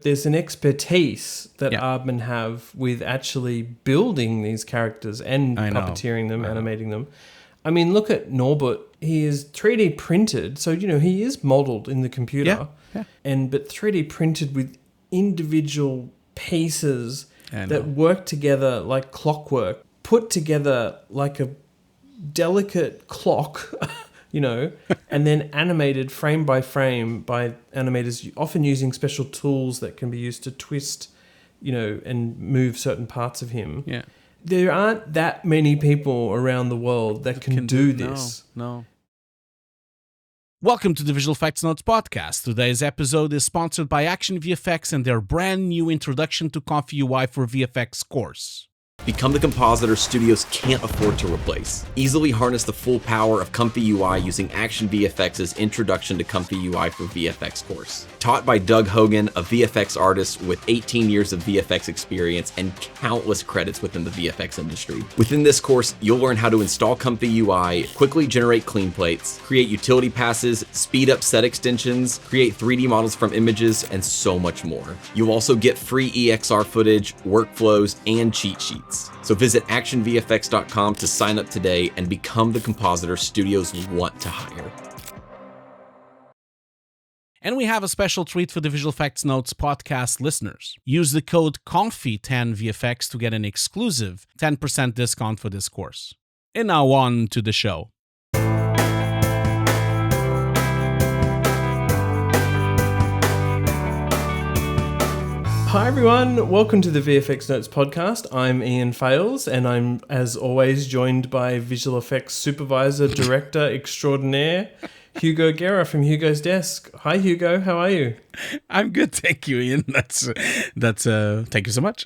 There's an expertise that Aardman have with actually building these characters and puppeteering them, animating them. I mean, look at Norbot. He is 3D printed, so, he is modeled in the computer. Yeah. But 3D printed with individual pieces that work together like clockwork, put together like a delicate clock, and then animated frame by frame by animators, often using special tools that can be used to twist, and move certain parts of him. Yeah. There aren't that many people around the world that can do this. No. Welcome to the Visual Effects Notes podcast. Today's episode is sponsored by ActionVFX and their brand new Introduction to Comfy UI for VFX course. Become the compositor studios can't afford to replace. Easily harness the full power of Comfy UI using ActionVFX's Introduction to Comfy UI for VFX course. Taught by Doug Hogan, a VFX artist with 18 years of VFX experience and countless credits within the VFX industry. Within this course, you'll learn how to install Comfy UI, quickly generate clean plates, create utility passes, speed up set extensions, create 3D models from images, and so much more. You'll also get free EXR footage, workflows, and cheat sheets. So visit ActionVFX.com to sign up today and become the compositor studios want to hire. And we have a special treat for the Visual Effects Notes podcast listeners. Use the code COMFY10VFX to get an exclusive 10% discount for this course. And now on to the show. Hi everyone, welcome to the VFX Notes podcast. I'm Ian Fales and I'm, as always, joined by Visual Effects Supervisor, Director Extraordinaire, Hugo Guerra from Hugo's Desk. Hi Hugo, how are you? I'm good, thank you, Ian. That's thank you so much.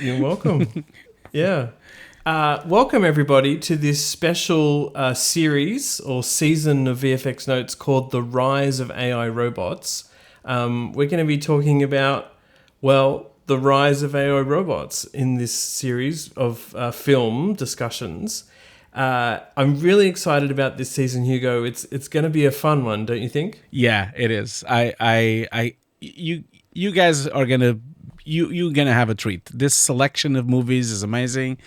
You're welcome. Yeah. Welcome everybody to this special series or season of VFX Notes called The Rise of AI Robots. We're going to be talking about, the rise of AI robots in this series of film discussions. I'm really excited about this season, Hugo. It's going to be a fun one, don't you think? Yeah, it is. You guys are you're gonna have a treat. This selection of movies is amazing.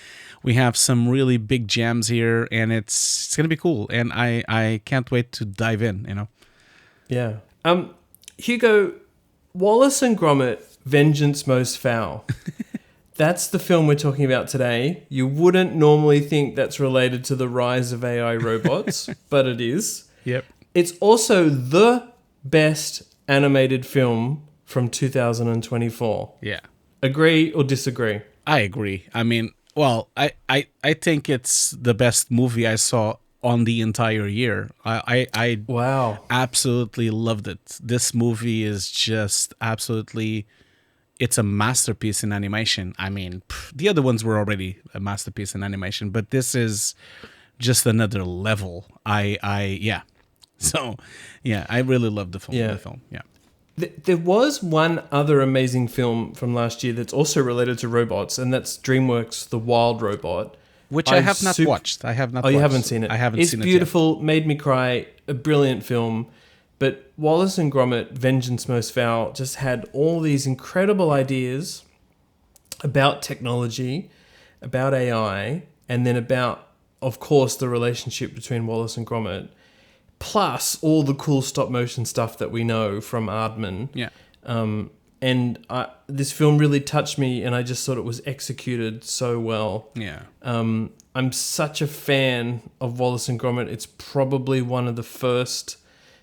We have some really big gems here, and it's gonna be cool. And I can't wait to dive in. Yeah. Hugo, Wallace and Gromit, Vengeance Most Fowl. That's the film we're talking about today. You wouldn't normally think that's related to the rise of AI robots, but it is. Yep. It's also the best animated film from 2024. Yeah. Agree or disagree? I agree. I mean, I think it's the best movie I saw on the entire year. I wow, absolutely loved it. This movie is just absolutely, it's a masterpiece in animation. I mean, the other ones were already a masterpiece in animation, but this is just another level. So I really loved the film. Yeah. There was one other amazing film from last year that's also related to robots, and that's DreamWorks' The Wild Robot. Which I have not watched. I have not watched. You haven't seen it? I haven't seen it. It's beautiful, made me cry, a brilliant film. But Wallace and Gromit, Vengeance Most Fowl, just had all these incredible ideas about technology, about AI, and then about, of course, the relationship between Wallace and Gromit, plus all the cool stop motion stuff that we know from Aardman. Yeah. This film really touched me, and I just thought it was executed so well. Yeah. I'm such a fan of Wallace and Gromit. It's probably one of the first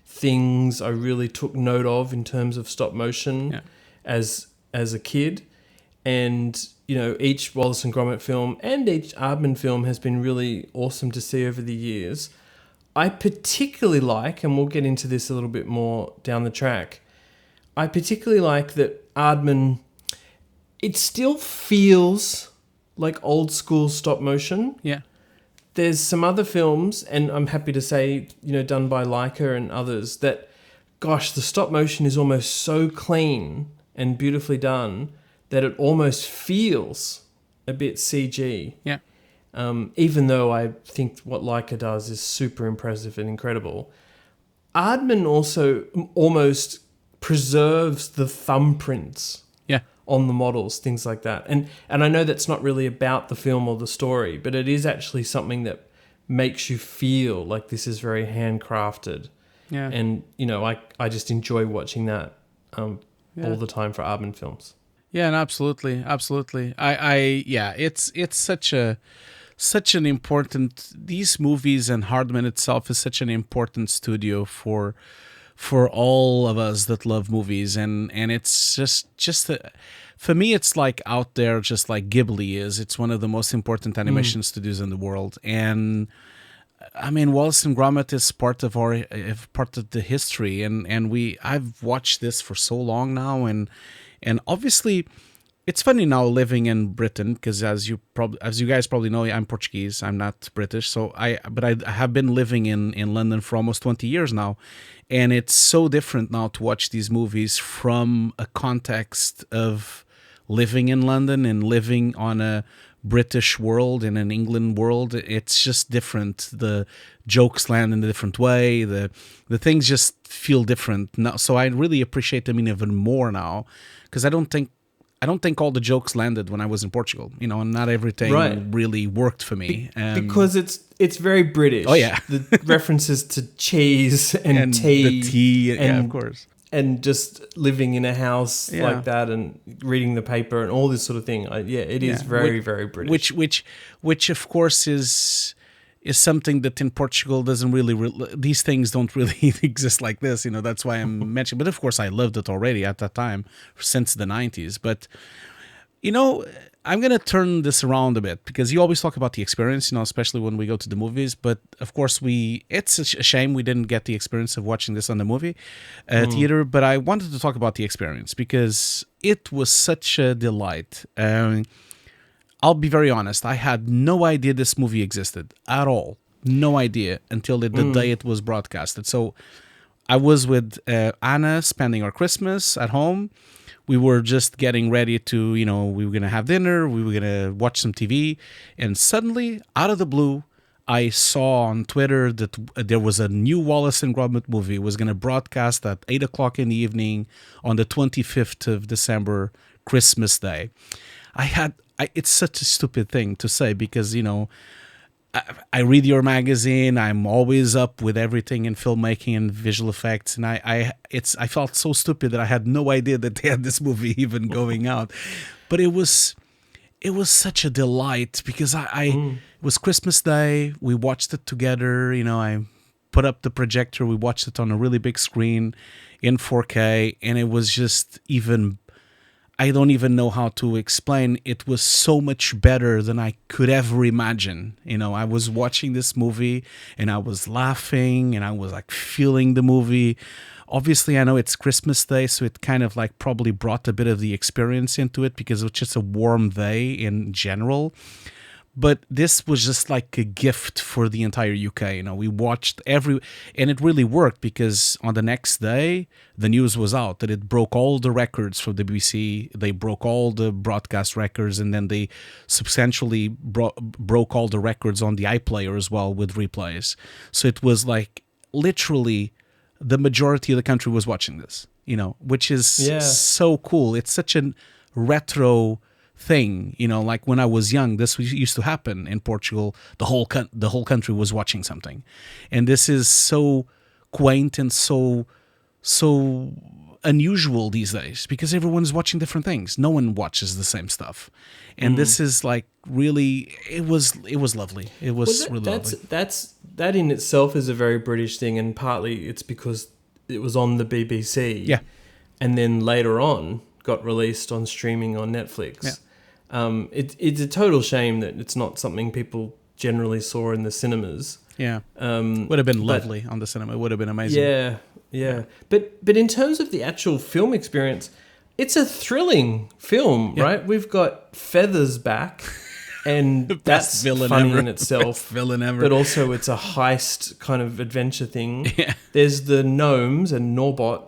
things I really took note of in terms of stop motion as a kid. And, each Wallace and Gromit film and each Aardman film has been really awesome to see over the years. I particularly like, and we'll get into this a little bit more down the track, I particularly like that Aardman, it still feels like old school stop motion. Yeah. There's some other films, and I'm happy to say, done by Leica and others, that, gosh, the stop motion is almost so clean and beautifully done that it almost feels a bit CG. Yeah. Even though I think what Leica does is super impressive and incredible. Aardman also almost preserves the thumbprints on the models, things like that. And I know that's not really about the film or the story, but it is actually something that makes you feel like this is very handcrafted. Yeah. And, you know, I just enjoy watching that all the time for Aardman films. Yeah, and absolutely. It's such an important, these movies, and Aardman itself is such an important studio for all of us that love movies, and it's just for me, it's like out there, just like Ghibli is. It's one of the most important animation studios in the world, and I mean, Wallace and Gromit is part of the history, and I've watched this for so long now, and obviously, it's funny now living in Britain, because as you guys probably know, I'm Portuguese. I'm not British, so I have been living in London for almost 20 years now, and it's so different now to watch these movies from a context of living in London and living on a British world and an England world. It's just different. The jokes land in a different way. The things just feel different now. So I really appreciate them even more now, because I don't think all the jokes landed when I was in Portugal. You know, and not everything really worked for me. Because it's very British. Oh yeah, the references to cheese and tea, the tea, and, of course, and just living in a house like that, and reading the paper and all this sort of thing. It is very British. Which of course is something that in Portugal doesn't really these things don't really exist like this. You know, that's why I'm mentioning. But of course, I loved it already at that time, since the 90s. But you know, I'm going to turn this around a bit, because you always talk about the experience, you know, especially when we go to the movies. But of course, it's a shame we didn't get the experience of watching this on the movie theater. But I wanted to talk about the experience, because it was such a delight. I'll be very honest, I had no idea this movie existed at all. No idea until the day it was broadcasted. So I was with Anna spending our Christmas at home. We were just getting ready to, you know, we were going to have dinner, we were going to watch some TV. And suddenly, out of the blue, I saw on Twitter that there was a new Wallace and Gromit movie. It was going to broadcast at 8 o'clock in the evening on the 25th of December, Christmas Day. It's such a stupid thing to say, because, you know, I read your magazine. I'm always up with everything in filmmaking and visual effects, and I felt so stupid that I had no idea that they had this movie even going out. But it was such a delight, because it was Christmas Day. We watched it together. You know, I put up the projector. We watched it on a really big screen in 4K, and it was just even. I don't even know how to explain. It was so much better than I could ever imagine. You know, I was watching this movie and I was laughing and I was like feeling the movie. Obviously, I know it's Christmas Day, so it kind of like probably brought a bit of the experience into it, because it was just a warm day in general. But this was just like a gift for the entire UK. You know, we watched and it really worked, because on the next day, the news was out that it broke all the records for the BBC. They broke all the broadcast records, and then they substantially broke all the records on the iPlayer as well with replays. So it was like literally the majority of the country was watching this, you know, which is so cool. It's such a retro thing, you know, like when I was young, this used to happen in Portugal. The whole country was watching something, and this is so quaint and so unusual these days, because everyone's watching different things. No one watches the same stuff, and this is like really, it was lovely. It was really lovely. That in itself is a very British thing, and partly it's because it was on the BBC, and then later on got released on streaming on Netflix. Yeah. It's a total shame that it's not something people generally saw in the cinemas. Yeah, would have been lovely on the cinema. It would have been amazing. Yeah. But in terms of the actual film experience, it's a thrilling film, right? We've got feathers back, and that's funny in itself. Best villain ever. But also, it's a heist kind of adventure thing. Yeah. There's the Gnomes and Norbot,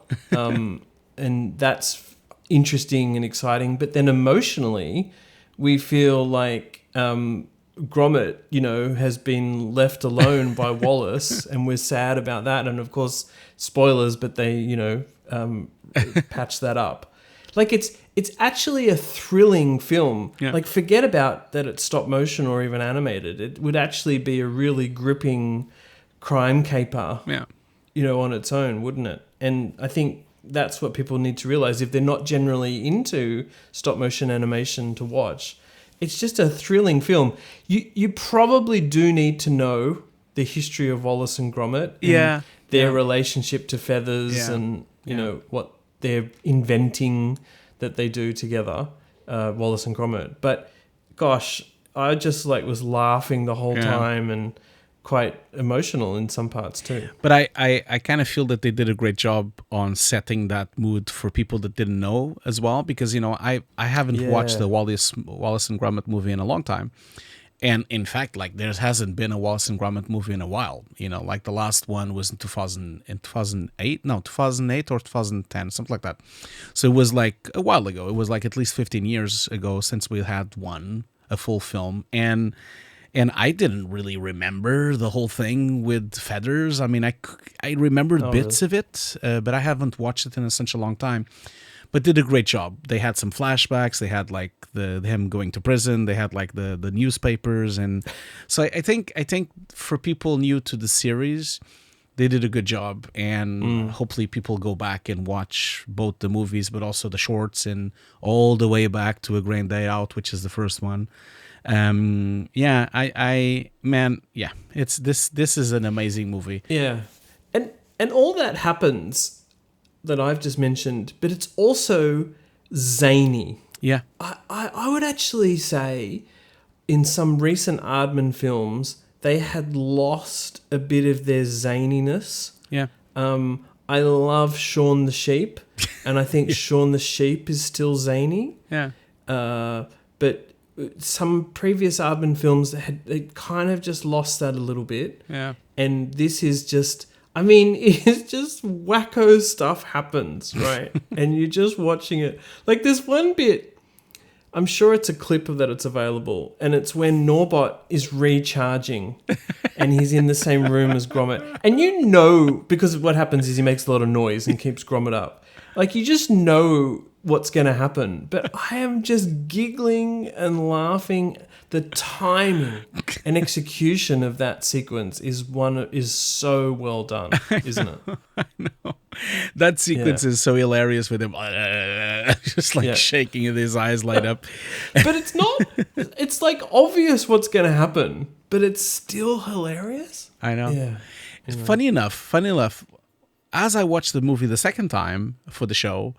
and that's interesting and exciting. But then emotionally, we feel like Gromit, you know, has been left alone by Wallace, and we're sad about that. And of course, spoilers, but they, you know, patch that up. Like it's actually a thrilling film. Yeah. Like forget about that it's stop motion or even animated. It would actually be a really gripping crime caper. Yeah. On its own, wouldn't it? And I think that's what people need to realize if they're not generally into stop motion animation to watch. It's just a thrilling film. You probably do need to know the history of Wallace and Gromit and their relationship to feathers and what they're inventing that they do together, Wallace and Gromit. But gosh, I just was laughing the whole time and quite emotional in some parts too. But I kind of feel that they did a great job on setting that mood for people that didn't know as well, because I haven't watched the Wallace and Gromit movie in a long time. And in fact, there hasn't been a Wallace and Gromit movie in a while. The last one was in 2008 or 2010, something like that. So it was a while ago. It was at least 15 years ago since we had a full film. And I didn't really remember the whole thing with feathers. I mean, I remembered bits of it, but I haven't watched it in such a long time. But did a great job. They had some flashbacks. They had him going to prison. They had the newspapers, and so I think for people new to the series, they did a good job. And hopefully people go back and watch both the movies, but also the shorts, and all the way back to A Grand Day Out, which is the first one. It's this is an amazing movie. Yeah, and all that happens that I've just mentioned, but it's also zany. Yeah. I would actually say in some recent Aardman films, they had lost a bit of their zaniness. Yeah. I love Shaun the Sheep, and I think Shaun the Sheep is still zany. Yeah. But some previous Aardman films, they kind of just lost that a little bit. Yeah. And this is just... it's just wacko stuff happens, right? And you're just watching it. There's one bit, I'm sure it's a clip of that it's available, and it's when Norbot is recharging and he's in the same room as Gromit. And because what happens is he makes a lot of noise and keeps Gromit up. You just know what's going to happen. But I am just giggling and laughing. The timing and execution of that sequence is so well done, isn't it? I know. That sequence is so hilarious with him just shaking and his eyes light up. But it's not, it's obvious what's going to happen, but it's still hilarious. I know. Yeah. Anyway. Funny enough, as I watched the movie the second time for the show,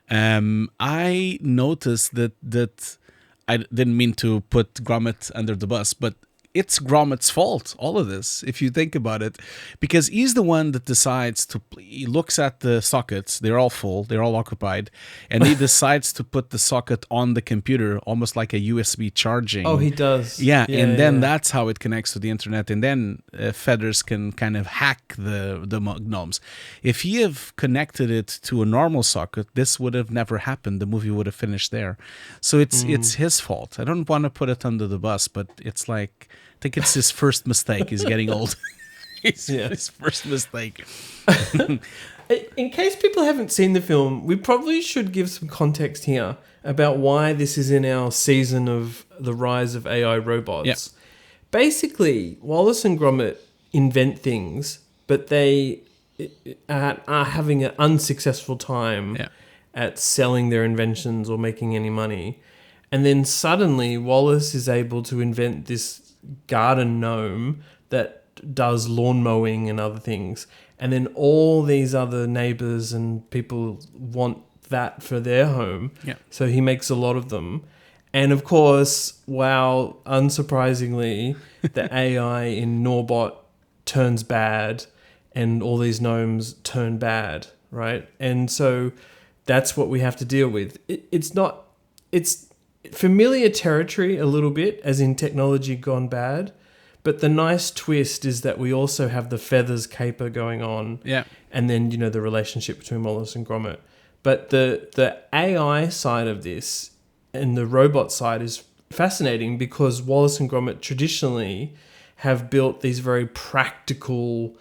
I noticed that I didn't mean to put Gromit under the bus, but it's Gromit's fault, all of this, if you think about it, because he's the one that decides he looks at the sockets, they're all full, they're all occupied, and he decides to put the socket on the computer, almost like a USB charging. Oh, he does. Yeah, and then that's how it connects to the internet, and then Feathers can kind of hack the Gnomes. If he have connected it to a normal socket, this would have never happened. The movie would have finished there. So it's his fault. I don't want to put it under the bus, but it's I think it's his first mistake. He's getting old. His first mistake. In case people haven't seen the film, we probably should give some context here about why this is in our season of the rise of AI robots. Yep. Basically, Wallace and Gromit invent things, but they are having an unsuccessful time at selling their inventions or making any money. And then suddenly Wallace is able to invent this garden gnome that does lawn mowing and other things. And then all these other neighbors and people want that for their home. Yeah. So he makes a lot of them. And of course, unsurprisingly, the AI in Norbot turns bad and all these gnomes turn bad, right? And so that's what we have to deal with. It's familiar territory a little bit, as in technology gone bad. But the nice twist is that we also have the feathers caper going on. Yeah. And then, the relationship between Wallace and Gromit. But the AI side of this and the robot side is fascinating because Wallace and Gromit traditionally have built these very practical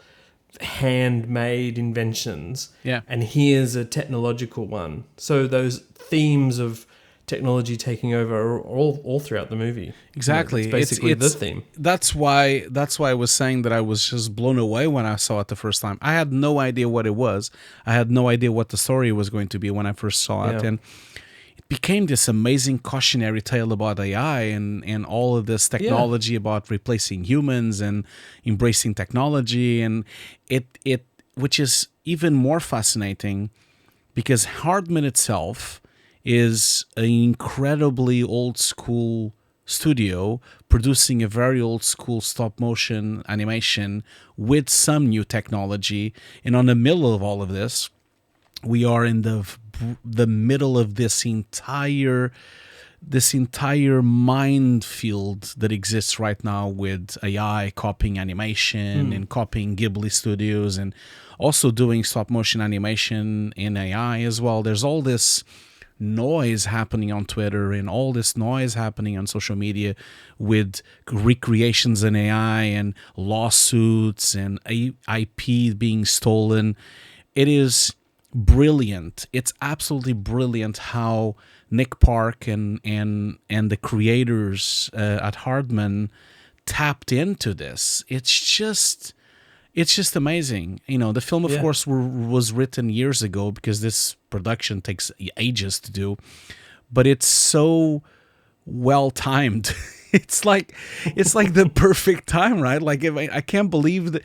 handmade inventions. Yeah. And here's a technological one. So those themes of technology taking over are all throughout the movie. Exactly. It's basically the theme. That's why I was saying that I was just blown away when I saw it the first time. I had no idea what it was. I had no idea what the story was going to be when I first saw it. And it became this amazing cautionary tale about AI and all of this technology about replacing humans and embracing technology. And it which is even more fascinating because Aardman itself is an incredibly old school studio producing a very old school stop motion animation with some new technology. And on the middle of all of this, we are in the middle of this entire minefield that exists right now with AI copying animation and copying Ghibli studios and also doing stop motion animation in AI as well. There's all this noise happening on Twitter and all this noise happening on social media with recreations in AI and lawsuits and IP being stolen. It is brilliant. It's absolutely brilliant how Nick Park and the creators at Aardman tapped into this. It's just amazing. You know, the film, of course, was written years ago because this production takes ages to do, but it's so well timed. It's like the perfect time, right? Like I can't believe that.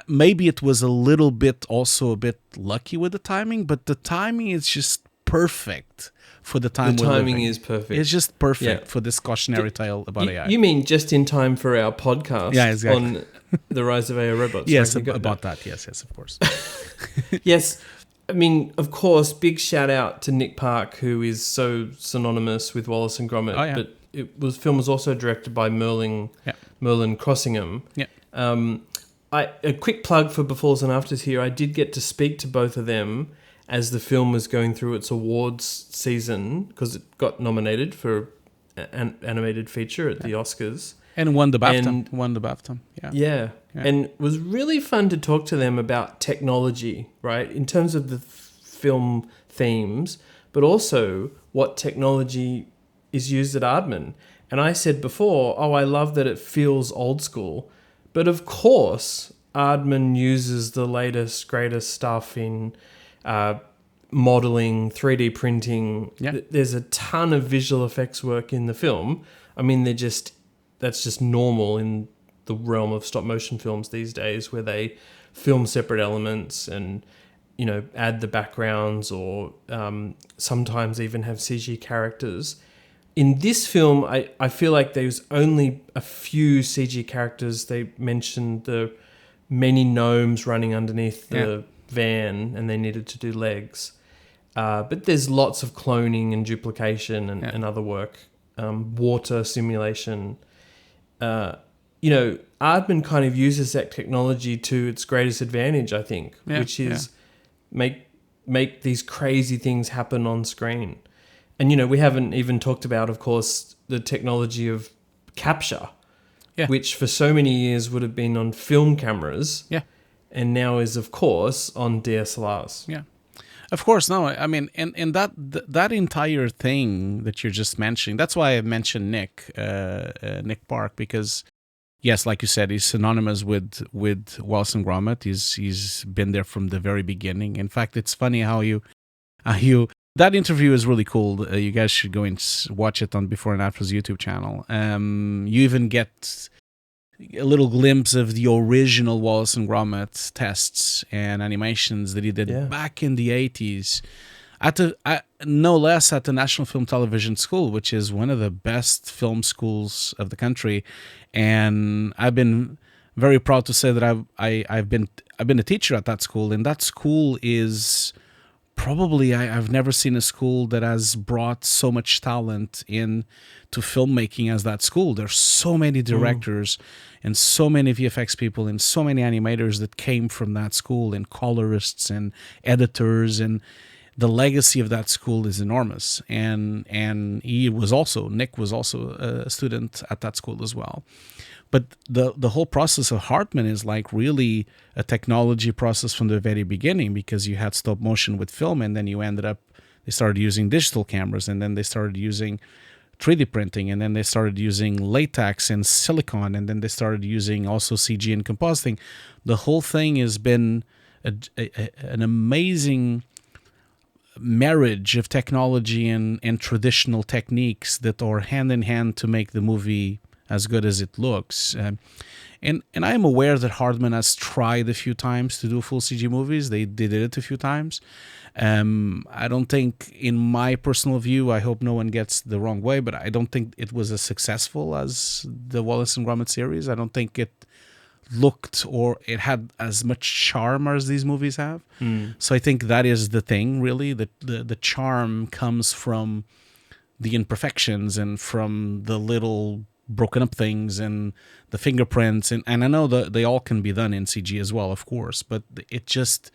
Maybe it was a bit lucky with the timing, but the timing is just perfect for the time. The timing is perfect. It's just perfect for this cautionary tale about AI. You mean just in time for our podcast? Yeah, exactly. On the rise of AI robots. Yes, about that. Yes, of course. Yes. I mean, of course, big shout out to Nick Park, who is so synonymous with Wallace and Gromit. Oh, yeah. But film was also directed by Merlin Crossingham. Yeah. A quick plug for Befores and Afters here. I did get to speak to both of them as the film was going through its awards season because it got nominated for an animated feature at the Oscars. And won the BAFTA. Yeah. And it was really fun to talk to them about technology, right? In terms of the film themes, but also what technology is used at Aardman. And I said before, I love that it feels old school. But of course, Aardman uses the latest, greatest stuff in modeling, 3D printing. Yeah. There's a ton of visual effects work in the film. I mean, that's just normal in the realm of stop motion films these days, where they film separate elements and, you know, add the backgrounds or sometimes even have CG characters. In this film, I feel like there's only a few CG characters. They mentioned the many gnomes running underneath the van and they needed to do legs. But there's lots of cloning and duplication and other work. Water simulation. You know, Aardman kind of uses that technology to its greatest advantage, I think, which is make these crazy things happen on screen. And, you know, we haven't even talked about, of course, the technology of capture, which for so many years would have been on film cameras and now is, of course, on DSLRs. Yeah. Of course, no. I mean, and that entire thing that you're just mentioning, that's why I mentioned Nick Park, because, yes, like you said, he's synonymous with Wallace and Gromit. He's been there from the very beginning. In fact, it's funny how you that interview is really cool. You guys should go and watch it on Before and After's YouTube channel. You even get a little glimpse of the original Wallace and Gromit tests and animations that he did back in the 80s, no less at the National Film Television School, which is one of the best film schools of the country. And I've been very proud to say that I've been a teacher at that school, and that school is probably I've never seen a school that has brought so much talent in to filmmaking as that school. There's so many directors and so many VFX people and so many animators that came from that school, and colorists and editors, and the legacy of that school is enormous. And Nick was also a student at that school as well. But the whole process of Aardman is like really a technology process from the very beginning, because you had stop motion with film, and then they started using digital cameras, and then they started using 3D printing, and then they started using latex and silicone, and then they started using also CG and compositing. The whole thing has been an amazing marriage of technology and traditional techniques that are hand in hand to make the movie as good as it looks. And I am aware that Aardman has tried a few times to do full CG movies. They did it a few times. I don't think, in my personal view, I hope no one gets the wrong way, but I don't think it was as successful as the Wallace and Gromit series. I don't think it looked or it had as much charm as these movies have. So I think that is the thing, really. The charm comes from the imperfections and from the little broken up things and the fingerprints. And I know that they all can be done in CG as well, of course, but it's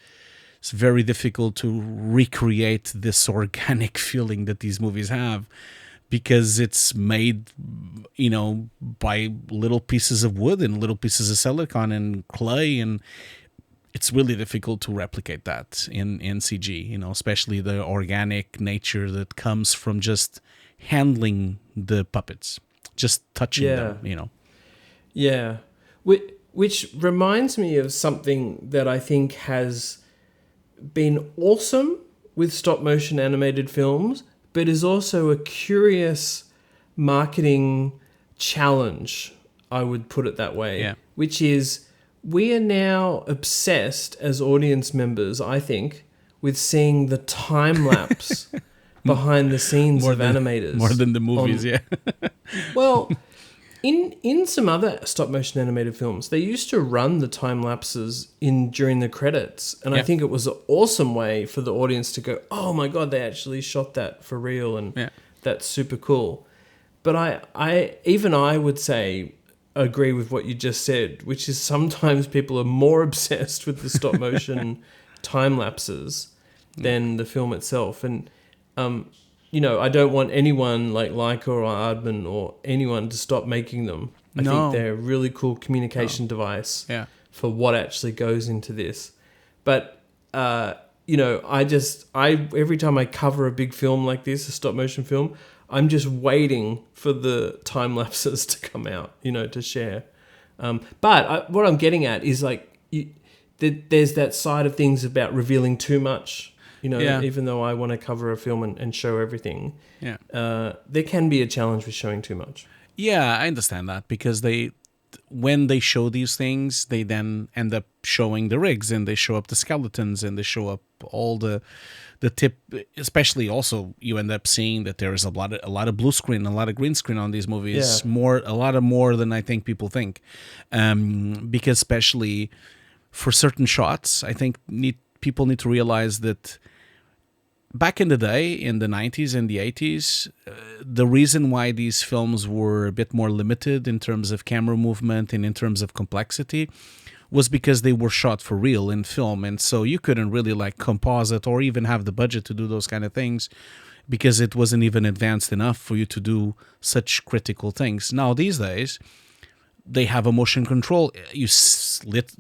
very difficult to recreate this organic feeling that these movies have, because it's made, by little pieces of wood and little pieces of silicone and clay, and it's really difficult to replicate that in CG, especially the organic nature that comes from just handling the puppets, just touching them, Yeah. Which reminds me of something that I think has been awesome with stop motion animated films, but is also a curious marketing challenge, I would put it that way, which is we are now obsessed as audience members, I think, with seeing the time lapse behind the scenes of animators. More than the movies, Well, in some other stop motion animated films, they used to run the time lapses during the credits, and I think it was an awesome way for the audience to go, "Oh my god, they actually shot that for real," and that's super cool. But I would say agree with what you just said, which is sometimes people are more obsessed with the stop motion time lapses than the film itself, and I don't want anyone like Leica or Aardman or anyone to stop making them. I think they're a really cool communication device for what actually goes into this. But, every time I cover a big film like this, a stop motion film, I'm just waiting for the time lapses to come out, to share. But what I'm getting at is there's that side of things about revealing too much. Even though I want to cover a film and show everything, there can be a challenge with showing too much. Yeah, I understand that, because when they show these things, they then end up showing the rigs, and they show up the skeletons, and they show up all the tip. Especially, also, you end up seeing that there is a lot of blue screen, a lot of green screen on these movies. A lot more than I think people think, because especially for certain shots, I think people need to realize that back in the day, in the 90s and the 80s, the reason why these films were a bit more limited in terms of camera movement and in terms of complexity was because they were shot for real in film. And so you couldn't really composite or even have the budget to do those kind of things, because it wasn't even advanced enough for you to do such critical things. Now, these days, they have a motion control. You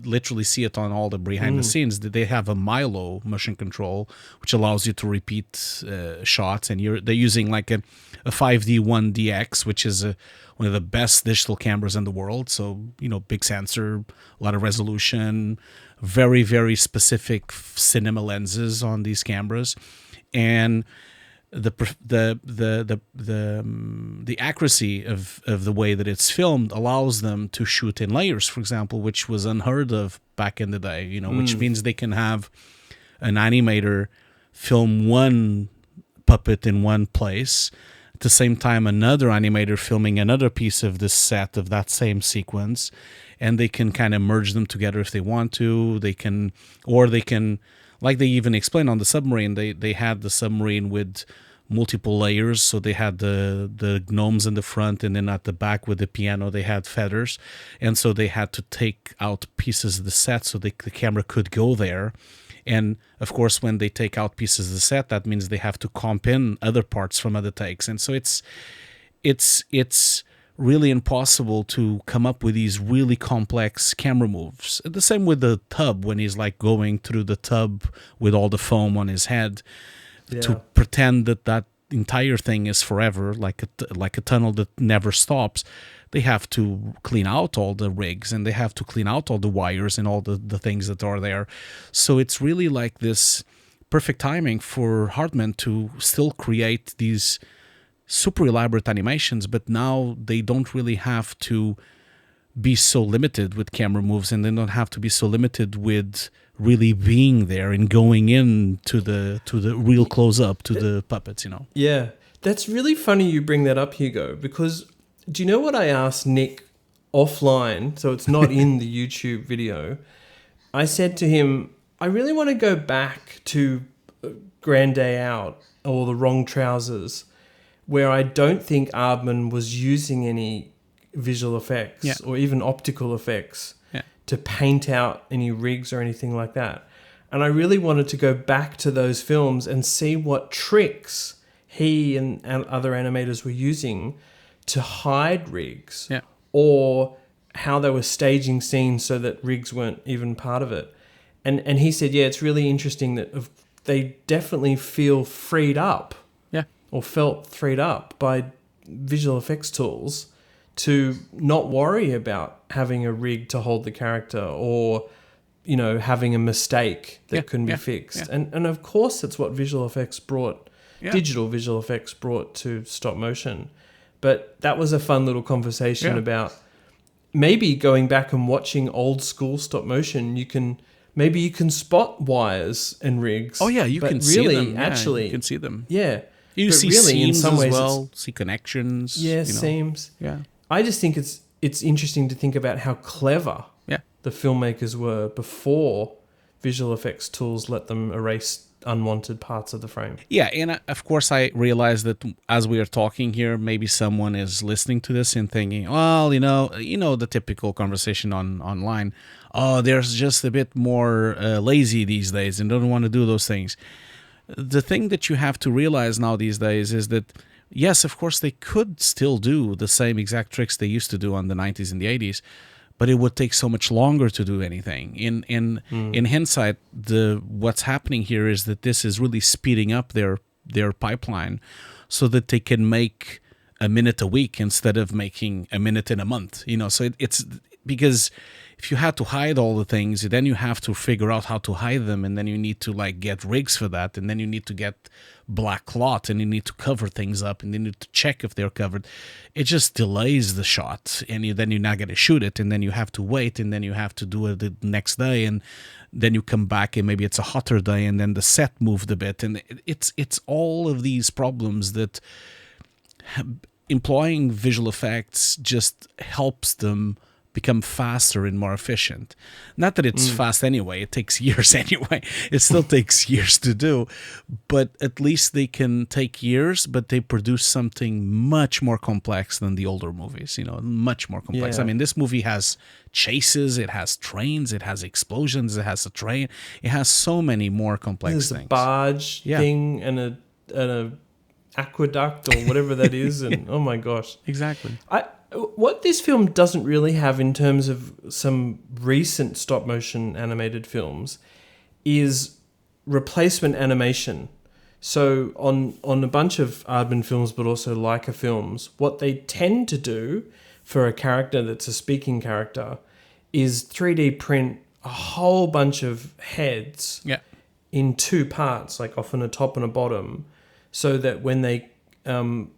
literally see it on all the behind the scenes. They have a Milo motion control, which allows you to repeat shots. And they're using a 5D 1DX, which is one of the best digital cameras in the world. So, big sensor, a lot of resolution, very, very specific cinema lenses on these cameras. And the accuracy of the way that it's filmed allows them to shoot in layers, for example, which was unheard of back in the day, which means they can have an animator film one puppet in one place, at the same time another animator filming another piece of the set of that same sequence, and they can kind of merge them together if they want to. They can, like they even explained on the submarine, they had the submarine with multiple layers. So they had the gnomes in the front, and then at the back with the piano they had feathers, and so they had to take out pieces of the set so the camera could go there. And of course, when they take out pieces of the set, that means they have to comp in other parts from other takes. And so it's really impossible to come up with these really complex camera moves. The same with the tub, when he's like going through the tub with all the foam on his head, to pretend that entire thing is forever, like a tunnel that never stops. They have to clean out all the rigs, and they have to clean out all the wires and all the things that are there. So it's really like this perfect timing for Aardman to still create these super elaborate animations, but now they don't really have to be so limited with camera moves, and they don't have to be so limited with really being there and going in to the real close up to the puppets, Yeah, that's really funny you bring that up, Hugo, because do you know what I asked Nick offline? So it's not in the YouTube video. I said to him, I really want to go back to Grand Day Out or The Wrong Trousers, where I don't think Aardman was using any visual effects or even optical effects to paint out any rigs or anything like that. And I really wanted to go back to those films and see what tricks he and other animators were using to hide rigs or how they were staging scenes so that rigs weren't even part of it. And he said, it's really interesting that they definitely feel freed up or felt freed up by visual effects tools to not worry about having a rig to hold the character or, having a mistake that couldn't be fixed. Yeah. And of course, that's what visual effects brought, digital visual effects brought to stop motion. But that was a fun little conversation about maybe going back and watching old school stop motion. You can spot wires and rigs. Oh yeah, you can see them. Actually, you can see them. Yeah. You But see really, seams in some as ways well, see connections. Seams. Yeah. I just think it's interesting to think about how clever the filmmakers were before visual effects tools let them erase unwanted parts of the frame. Yeah, and of course I realize that as we are talking here, maybe someone is listening to this and thinking, well, the typical conversation online. Oh, there's just a bit more lazy these days and don't want to do those things. The thing that you have to realize now these days is that, yes, of course, they could still do the same exact tricks they used to do on the 90s and the 80s, but it would take so much longer to do anything. In hindsight, what's happening here is that this is really speeding up their pipeline so that they can make a minute a week instead of making a minute in a month. So it's because if you had to hide all the things, then you have to figure out how to hide them, and then you need to get rigs for that, and then you need to get black cloth, and you need to cover things up, and then you need to check if they're covered. It just delays the shot, and then you're not going to shoot it, and then you have to wait, and then you have to do it the next day, and then you come back, and maybe it's a hotter day, and then the set moved a bit, and it's all of these problems that employing visual effects just helps them become faster and more efficient. Not that it's fast anyway, it takes years anyway. It still takes years to do, but at least they can take years, but they produce something much more complex than the older movies, much more complex. Yeah. I mean, this movie has chases, it has trains, it has explosions, it has a train. It has so many more complex There's things. a barge thing and a aqueduct or whatever that is, and oh my gosh. Exactly. What this film doesn't really have in terms of some recent stop motion animated films is replacement animation. So on a bunch of Aardman films, but also Leica films, what they tend to do for a character that's a speaking character is 3D print a whole bunch of heads in two parts, like often a top and a bottom, so that when they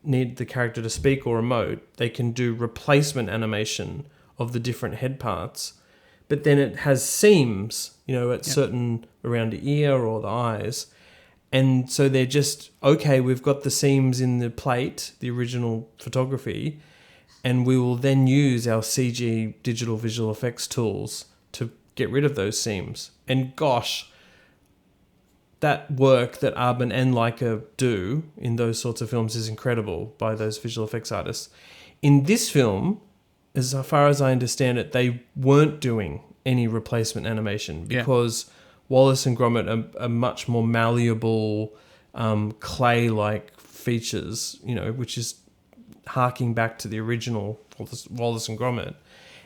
need the character to speak or emote, they can do replacement animation of the different head parts. But then it has seams, at certain around the ear or the eyes. And so they're just, okay, we've got the seams in the plate, the original photography, and we will then use our CG digital visual effects tools to get rid of those seams. And gosh, that work that Aardman and Leica do in those sorts of films is incredible by those visual effects artists. In this film, as far as I understand it, they weren't doing any replacement animation because Wallace and Gromit are much more malleable, clay-like features, which is harking back to the original Wallace and Gromit.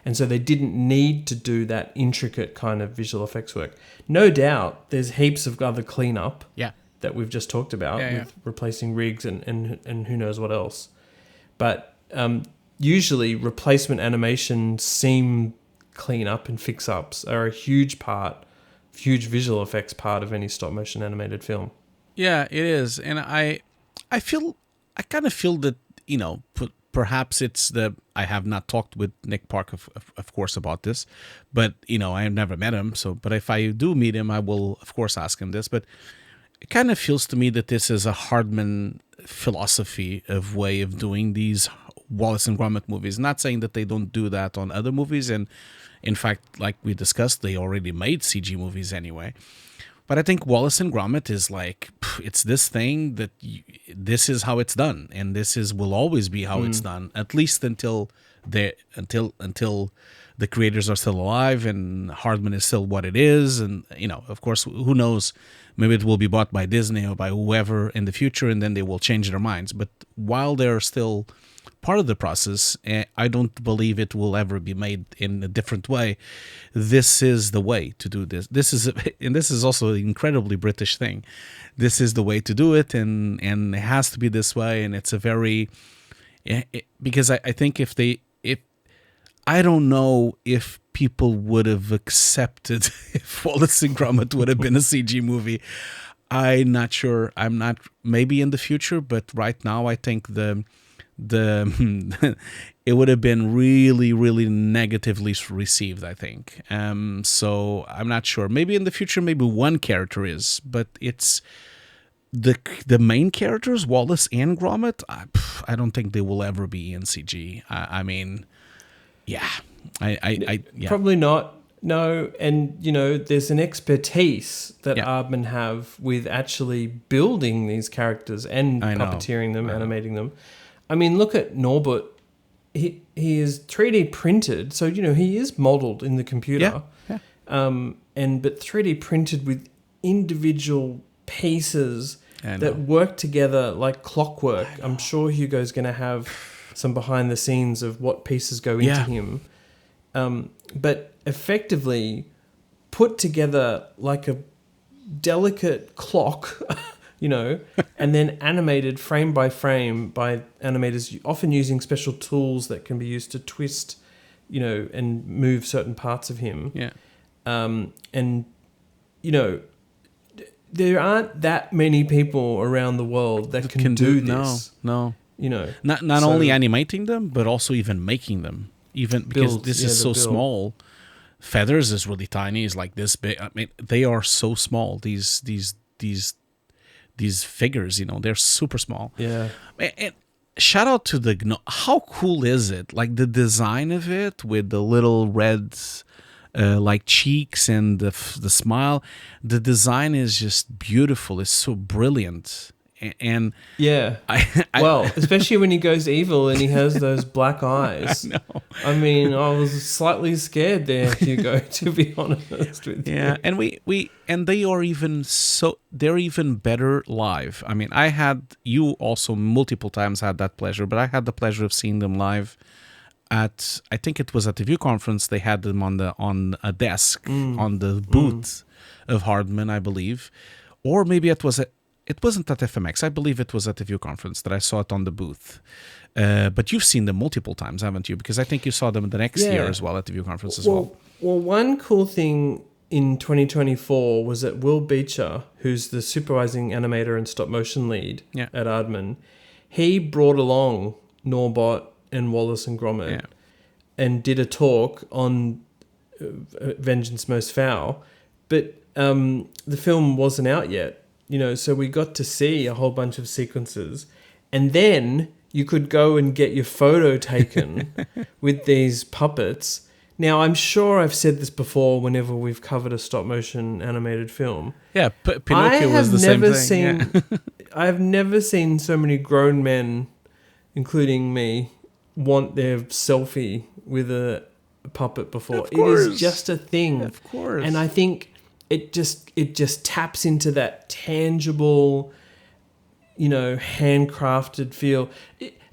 And so they didn't need to do that intricate kind of visual effects work. No doubt there's heaps of other cleanup that we've just talked about with replacing rigs and who knows what else. But usually replacement animation, scene cleanup and fix-ups are a huge visual effects part of any stop motion animated film. Yeah, it is. And I kind of feel that, perhaps it's I have not talked with Nick Park, of course, about this, but, I have never met him. But if I do meet him, I will, of course, ask him this. But it kind of feels to me that this is a Aardman philosophy of way of doing these Wallace and Gromit movies. Not saying that they don't do that on other movies. And in fact, like we discussed, they already made CG movies anyway. But I think Wallace and Gromit is like, it's this thing that this is how it's done, and will always be how it's done, at least until the creators are still alive and Aardman is still what it is. And of course, who knows? Maybe it will be bought by Disney or by whoever in the future, and then they will change their minds. But while they're still part of the process, I don't believe it will ever be made in a different way. This is the way to do this. This is also an incredibly British thing. This is the way to do it, and it has to be this way. And it's a very because I think if I don't know if people would have accepted if Wallace and Gromit would have been a CG movie. I'm not sure. I'm not. Maybe in the future, but right now I think it would have been really, really negatively received, I think. So I'm not sure. Maybe in the future, maybe one character is, but it's the main characters, Wallace and Gromit. I don't think they will ever be in CG. I mean, yeah, I probably not. No, and there's an expertise that Aardman have with actually building these characters and puppeteering them, animating them. I mean, look at Norbot. He is 3D printed, so he is modeled in the computer. Yeah. But 3D printed with individual pieces that work together like clockwork. I'm sure Hugo's going to have some behind the scenes of what pieces go into him. But effectively put together like a delicate clock. And then animated frame by frame by animators, often using special tools that can be used to twist, and move certain parts of him. Yeah. There aren't that many people around the world that can do this. No. Not only animating them, but also even making them. Even because this is so small. Feathers is really tiny. It's like this big. I mean, they are so small. These figures, they're super small. Yeah. And shout out to the Gnome. How cool is it? Like the design of it with the little red like cheeks and the smile. The design is just beautiful. It's so brilliant. And especially when he goes evil and he has those black eyes. I mean, I was slightly scared there, Hugo, to be honest with you. Yeah, and they're even better live. I mean, you also multiple times had that pleasure, but I had the pleasure of seeing them live I think it was at the View Conference. They had them on a desk on the booth of Aardman, I believe, or maybe it wasn't at FMX. I believe it was at the View Conference that I saw it on the booth. But you've seen them multiple times, haven't you? Because I think you saw them the next year as well at the View Conference as well. Well, one cool thing in 2024 was that Will Beecher, who's the supervising animator and stop motion lead at Aardman, he brought along Norbot and Wallace and Gromit and did a talk on Vengeance Most Fowl. But the film wasn't out yet. So we got to see a whole bunch of sequences, and then you could go and get your photo taken with these puppets. Now, I'm sure I've said this before whenever we've covered a stop motion animated film. Yeah, Pinocchio was the same thing. I have never seen so many grown men, including me, want their selfie with a puppet before. It is just a thing. Of course. And I think it just taps into that tangible, handcrafted feel.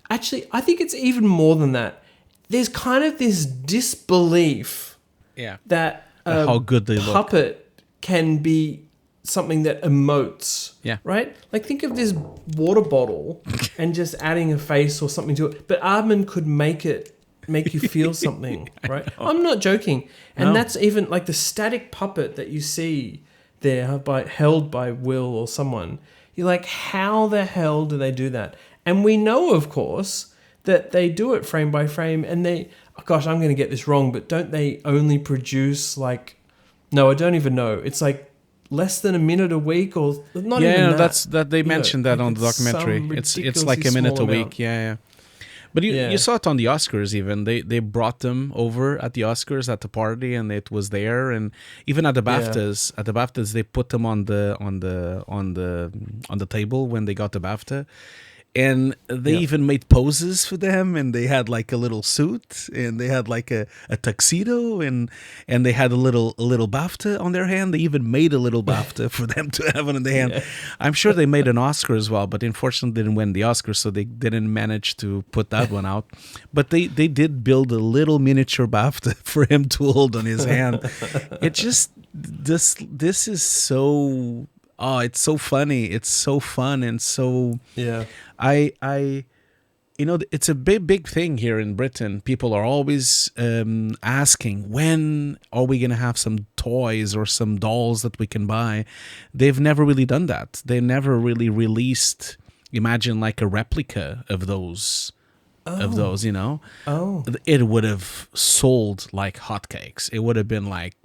Actually, I think it's even more than that. There's kind of this disbelief that how good they puppet can be something that emotes. Yeah. Right? Like, think of this water bottle and just adding a face or something to it. But Aardman could make you feel something, right? I'm not joking. And that's even like the static puppet that you see there held by Will or someone. You're like, how the hell do they do that? And we know, of course, that they do it frame by frame, and gosh, I'm going to get this wrong, but don't they only produce no, I don't even know. It's like less than a minute a week, or not even that. They mentioned that on the documentary. It's like a minute a week. Yeah. But you saw it on the Oscars even. They brought them over at the Oscars at the party, and it was there. And even at the BAFTAs, they put them on the table when they got the BAFTA. And they even made poses for them, and they had like a little suit, and they had like a tuxedo, and they had a little BAFTA on their hand. They even made a little BAFTA for them to have on their hand. Yeah. I'm sure they made an Oscar as well, but unfortunately didn't win the Oscar, so they didn't manage to put that one out. But they did build a little miniature BAFTA for him to hold on his hand. It just this is so. Oh, it's so funny. It's so fun, and so it's a big thing here in Britain. People are always asking, when are we going to have some toys or some dolls that we can buy? They've never really done that. They never really released, imagine like a replica of those. It would have sold like hotcakes. It would have been like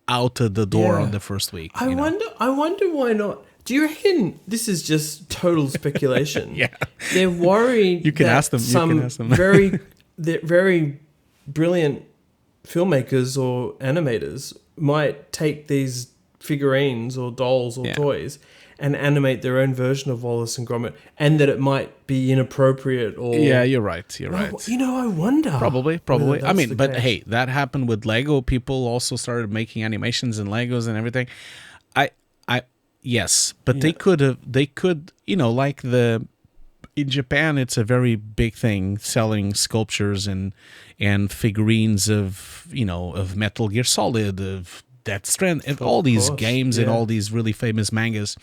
out of the door on the first week. I wonder why not. Do you reckon this is just total speculation? They're worried. You can ask them. very brilliant filmmakers or animators might take these figurines or dolls or toys and animate their own version of Wallace and Gromit, and that it might be inappropriate or... Yeah, you're right. I wonder. Probably. I mean, but case. Hey, that happened with Lego. People also started making animations in Legos and everything. Yes, but they could, like in Japan, it's a very big thing selling sculptures and figurines of Metal Gear Solid, of Death Stranding, and all these games and all these really famous mangas.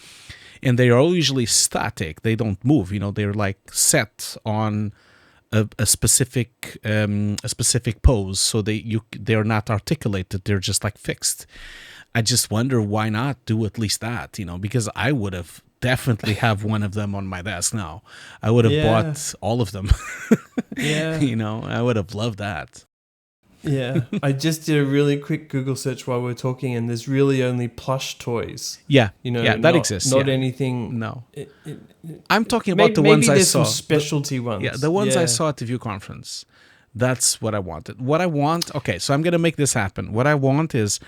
And they are all usually static. They don't move. They're like set on a specific pose, so they're not articulated. They're just like fixed. I just wonder why not do at least that, because I would have definitely have one of them on my desk now. I would have bought all of them. I would have loved that. Yeah, I just did a really quick Google search while we were talking, and there's really only plush toys. That exists. Not anything. No, I'm talking about the ones I saw. Maybe there's some specialty ones. Yeah, the ones I saw at the View Conference. That's what I wanted. Okay, so I'm gonna make this happen. What I want is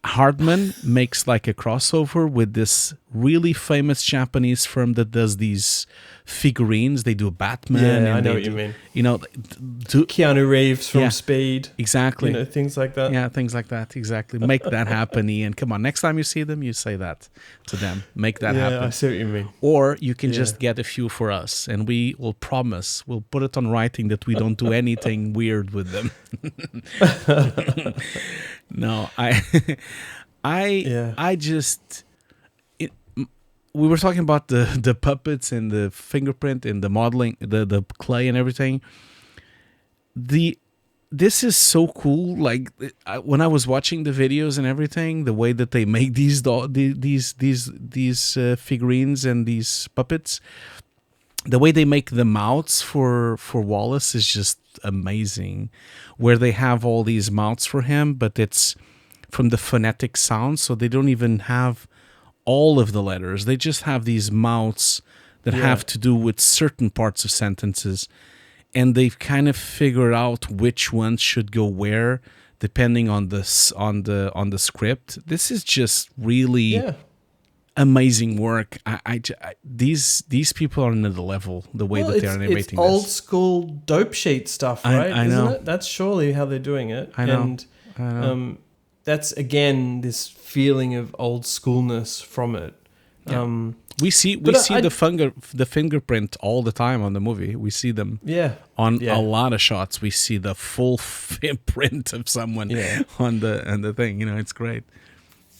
Aardman makes like a crossover with this really famous Japanese firm that does these figurines. They do Batman. Yeah, I know what you mean. Keanu Reeves from Speed. Exactly. Things like that. Yeah, things like that. Exactly. Make that happen, Ian. Come on. Next time you see them, you say that to them. Make that happen. Yeah, I see what you mean. Or you can just get a few for us, and we will promise, we'll put it on writing that we don't do anything weird with them. No, I just... we were talking about the puppets and the fingerprint and the modeling, the clay and everything. This is so cool. Like when I was watching the videos and everything, the way that they make these figurines and these puppets, the way they make the mouths for Wallace is just amazing. Where they have all these mouths for him, but it's from the phonetic sound, so they don't even have all of the letters. They just have these mouths that have to do with certain parts of sentences, and they've kind of figured out which ones should go where depending on the script. This is just really amazing work. These people are another level. The way that they're animating it's old school dope sheet stuff, right? I know. Isn't it? That's surely how they're doing it. I know. That's again this feeling of old schoolness from it. We see the fingerprint all the time on the movie. We see them on a lot of shots. We see the full print of someone on the thing. It's great.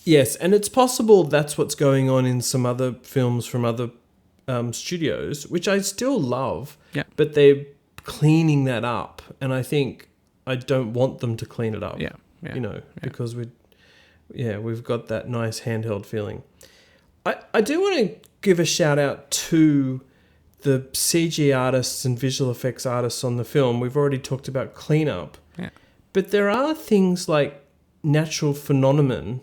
Yes, and it's possible that's what's going on in some other films from other studios, which I still love. Yeah. But they're cleaning that up, and I think I don't want them to clean it up. Because we've got that nice handheld feeling. I do want to give a shout out to the CG artists and visual effects artists on the film. We've already talked about cleanup, but there are things like natural phenomena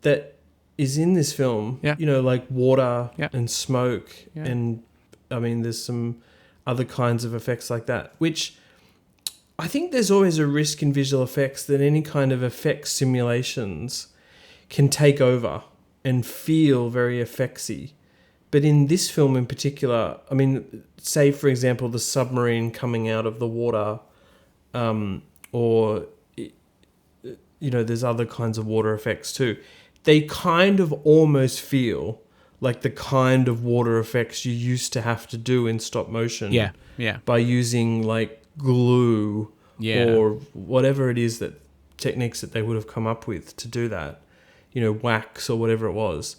that is in this film. Like water and smoke, and I mean, there's some other kinds of effects like that, which I think there's always a risk in visual effects that any kind of effects simulations can take over and feel very effectsy. But in this film in particular, I mean, say, for example, the submarine coming out of the water, or, there's other kinds of water effects too. They kind of almost feel like the kind of water effects you used to have to do in stop motion. By using like glue or whatever it is, that techniques that they would have come up with to do that. Wax or whatever it was.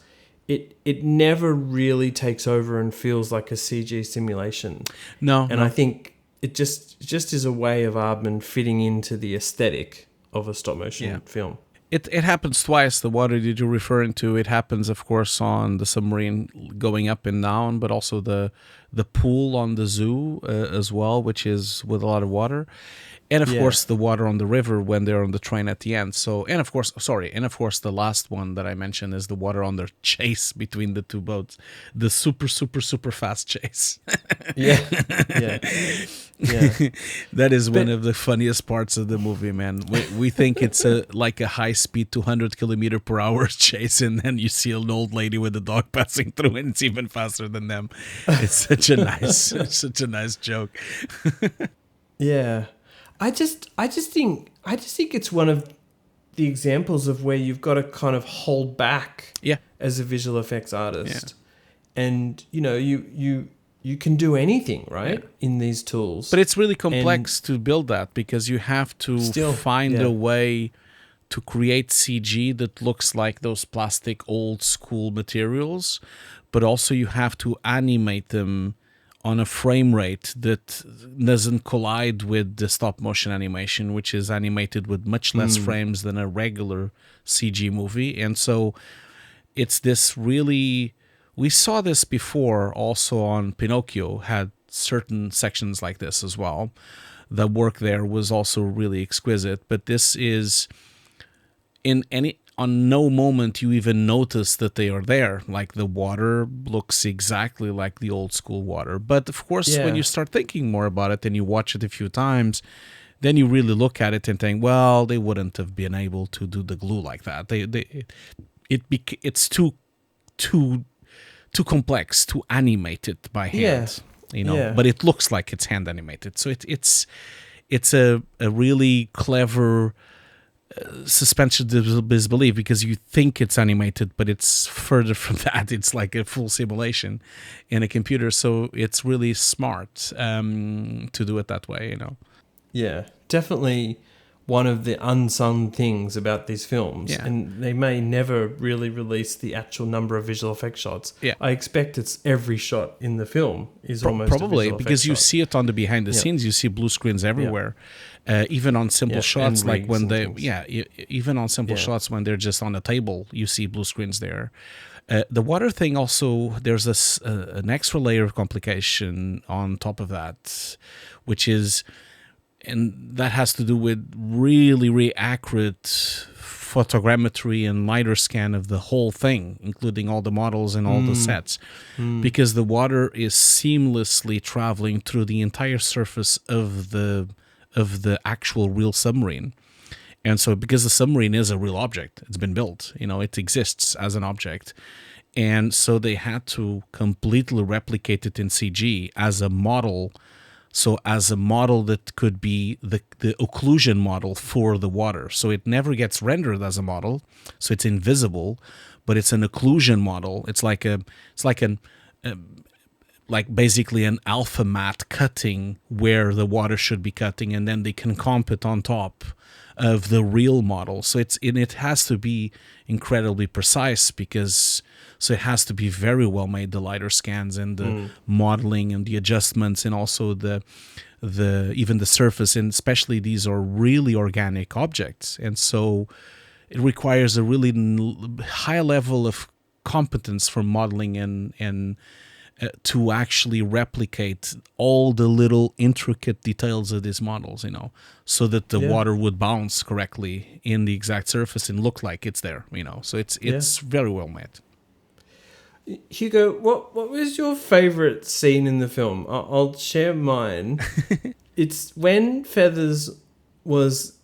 It never really takes over and feels like a CG simulation. I think it just is a way of Aardman fitting into the aesthetic of a stop motion film. It happens twice. The water that you're referring to, it happens, of course, on the submarine going up and down, but also the pool on the zoo as well, which is with a lot of water. And of course, the water on the river when they're on the train at the end. And of course, the last one that I mentioned is the water on their chase between the two boats, the super, super, super fast chase. That is one of the funniest parts of the movie, man. We think it's like a high-speed 200km/h chase, and then you see an old lady with a dog passing through, and it's even faster than them. It's such a nice joke. I just think it's one of the examples of where you've got to kind of hold back as a visual effects artist. And you can do anything, right? In these tools. But it's really complex to build that, because you have to find a way to create CG that looks like those plastic old school materials, but also you have to animate them on a frame rate that doesn't collide with the stop motion animation, which is animated with much less frames than a regular CG movie. And so it's this really... We saw this before also on Pinocchio, had certain sections like this as well. The work there was also really exquisite, but this is... On no moment you even notice that they are there. Like the water looks exactly like the old school water. But of course, when you start thinking more about it and you watch it a few times, then you really look at it and think, well, they wouldn't have been able to do the glue like that. It's too complex to animate it by hand. But it looks like it's hand animated. So it's a really clever suspension of disbelief, because you think it's animated, but it's further from that. It's like a full simulation in a computer. So it's really smart to do it that way, Yeah, definitely one of the unsung things about these films. And they may never really release the actual number of visual effects shots. I expect it's every shot in the film is almost probably a visual because you shot. see it on the behind the scenes. You see blue screens everywhere. Even on simple shots, like when they even on simple shots when they're just on a table, you see blue screens there. The water thing also, there's this an extra layer of complication on top of that, which is, and that has to do with really, really accurate photogrammetry and LiDAR scan of the whole thing, including all the models and all the sets, because the water is seamlessly traveling through the entire surface of the actual real submarine. And so because the submarine is a real object, it's been built, it exists as an object. And so they had to completely replicate it in CG as a model. So as a model that could be the occlusion model for the water. So it never gets rendered as a model, so it's invisible, but it's an occlusion model. It's like basically an alpha matte cutting where the water should be cutting, and then they can comp it on top of the real model. So it has to be incredibly precise, because so it has to be very well made, the lidar scans and the modeling and the adjustments, and also the even the surface, and especially these are really organic objects, and so it requires a really high level of competence for modeling and to actually replicate all the little intricate details of these models, so that the water would bounce correctly in the exact surface and look like it's there, So it's very well made. Hugo, what was your favorite scene in the film? I'll share mine. It's when Feathers was